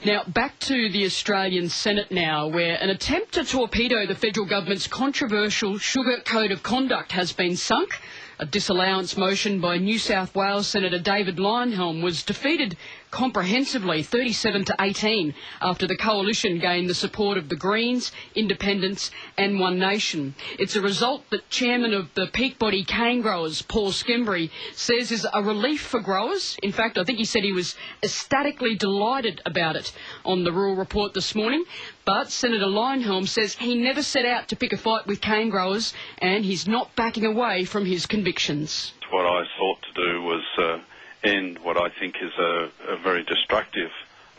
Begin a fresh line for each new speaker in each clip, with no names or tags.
Now, back to the Australian Senate now, where an attempt to torpedo the federal government's controversial sugar code of conduct has been sunk. A disallowance motion by New South Wales Senator David Leyonhjelm was defeated comprehensively, 37-18, after the coalition gained the support of the Greens, Independents and One Nation. It's a result that Chairman of the peak body cane growers, Paul Skembry, says is a relief for growers. In fact, I think he said he was ecstatically delighted about it on the Rural Report this morning. But Senator Leyonhjelm says he never set out to pick a fight with cane growers and he's not backing away from his convictions.
What I sought to do was end what I think is a very destructive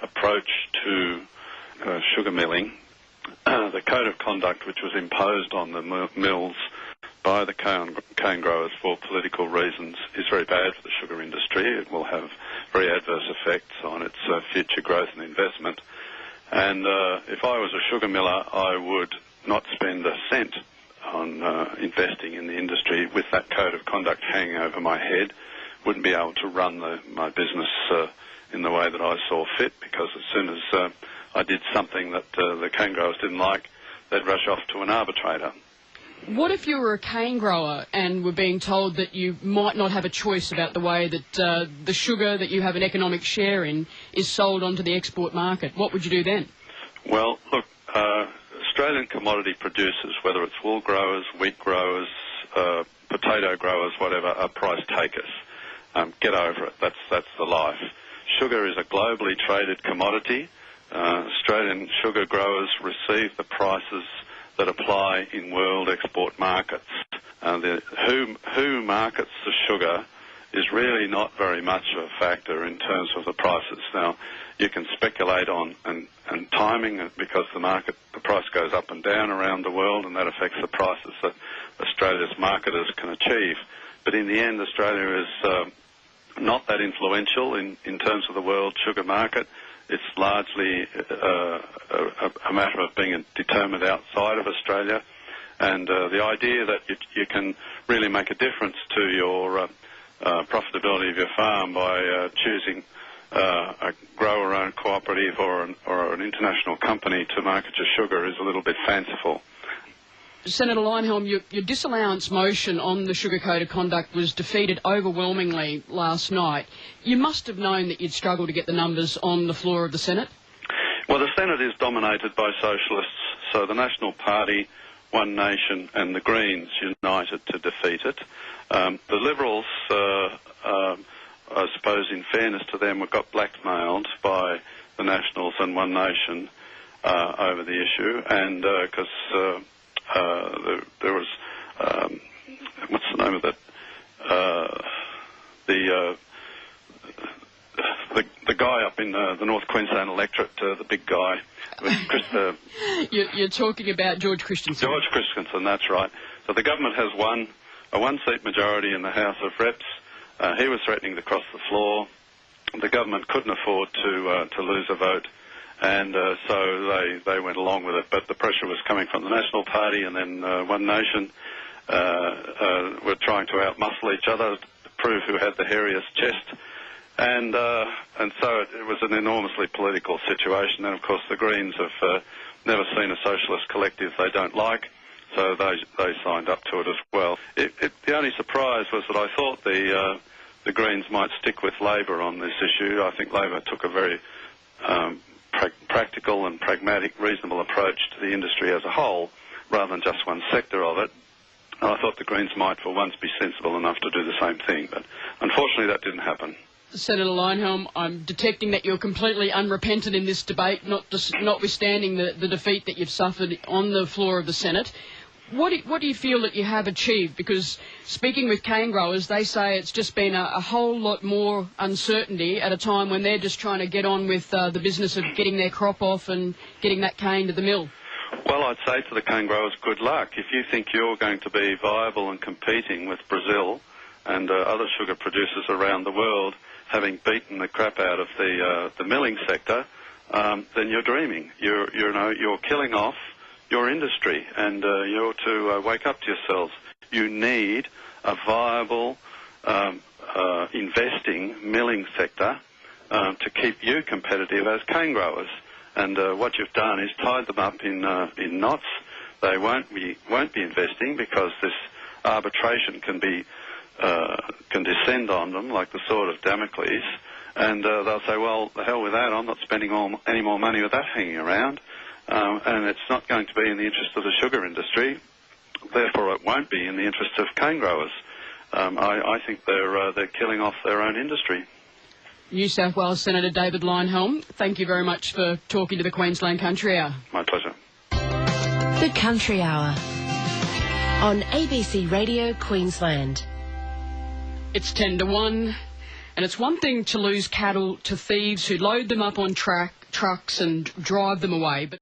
approach to sugar milling. The code of conduct which was imposed on the mills by the cane growers for political reasons is very bad for the sugar industry. It will have very adverse effects on its future growth and investment. And if I was a sugar miller, I would not spend a cent on investing in the industry with that code of conduct hanging over my head. Wouldn't be able to run my business in the way that I saw fit, because as soon as I did something that the cane growers didn't like, they'd rush off to an arbitrator.
What if you were a cane grower and were being told that you might not have a choice about the way that the sugar that you have an economic share in is sold onto the export market? What would you do then?
Well, look, Australian commodity producers, whether it's wool growers, wheat growers, potato growers, whatever, are price takers. Get over it. That's the life. Sugar is a globally traded commodity. Australian sugar growers receive the prices that apply in world export markets. Who markets the sugar is really not very much of a factor in terms of the prices. Now, you can speculate on and timing, because the price goes up and down around the world, and that affects the prices that Australia's marketers can achieve. But in the end, Australia is not that influential in terms of the world sugar market. It's largely a matter of being determined outside of Australia, and the idea that you can really make a difference to your profitability of your farm by choosing a grower-owned cooperative or an international company to market your sugar is a little bit fanciful.
Senator Leyonhjelm, your disallowance motion on the sugar code of conduct was defeated overwhelmingly last night. You must have known that you'd struggle to get the numbers on the floor of the Senate.
Well, the Senate is dominated by socialists, so the National Party, One Nation and the Greens united to defeat it. The Liberals, I suppose in fairness to them, got blackmailed by the Nationals and One Nation over the issue, and because there was, what's the name of that? The guy up in the North Queensland electorate, the big guy.
You're talking about George Christensen.
George Christensen, that's right. So the government has a one-seat majority in the House of Reps. He was threatening to cross the floor. The government couldn't afford to lose a vote. And so they went along with it, but the pressure was coming from the National Party, and then One Nation were trying to outmuscle each other to prove who had the hairiest chest, and so it was an enormously political situation. And of course, the Greens have never seen a socialist collective they don't like, so they signed up to it as well. The only surprise was that I thought the Greens might stick with Labor on this issue. I think Labor took a very practical and pragmatic, reasonable approach to the industry as a whole, rather than just one sector of it. And I thought the Greens might for once be sensible enough to do the same thing, but unfortunately that didn't happen.
Senator Leyonhjelm, I'm detecting that you're completely unrepentant in this debate, notwithstanding the defeat that you've suffered on the floor of the Senate. What do you feel that you have achieved? Because speaking with cane growers, they say it's just been a whole lot more uncertainty at a time when they're just trying to get on with the business of getting their crop off and getting that cane to the mill.
Well, I'd say to the cane growers, good luck. If you think you're going to be viable and competing with Brazil and other sugar producers around the world, having beaten the crap out of the milling sector, then you're dreaming. You're killing off your industry, and you're to wake up to yourselves. You need a viable investing milling sector to keep you competitive as cane growers. And what you've done is tied them up in knots. They won't be investing because this arbitration can descend on them like the sword of Damocles, and they'll say, well, the hell with that, I'm not spending any more money with that hanging around, and it's not going to be in the interest of the sugar industry, therefore it won't be in the interest of cane growers. I think they're killing off their own industry.
New South Wales Senator David Leyonhjelm, thank you very much for talking to the Queensland Country Hour.
My pleasure.
The Country Hour on ABC Radio Queensland.
It's 10 to 1, and it's one thing to lose cattle to thieves who load them up on trucks and drive them away, but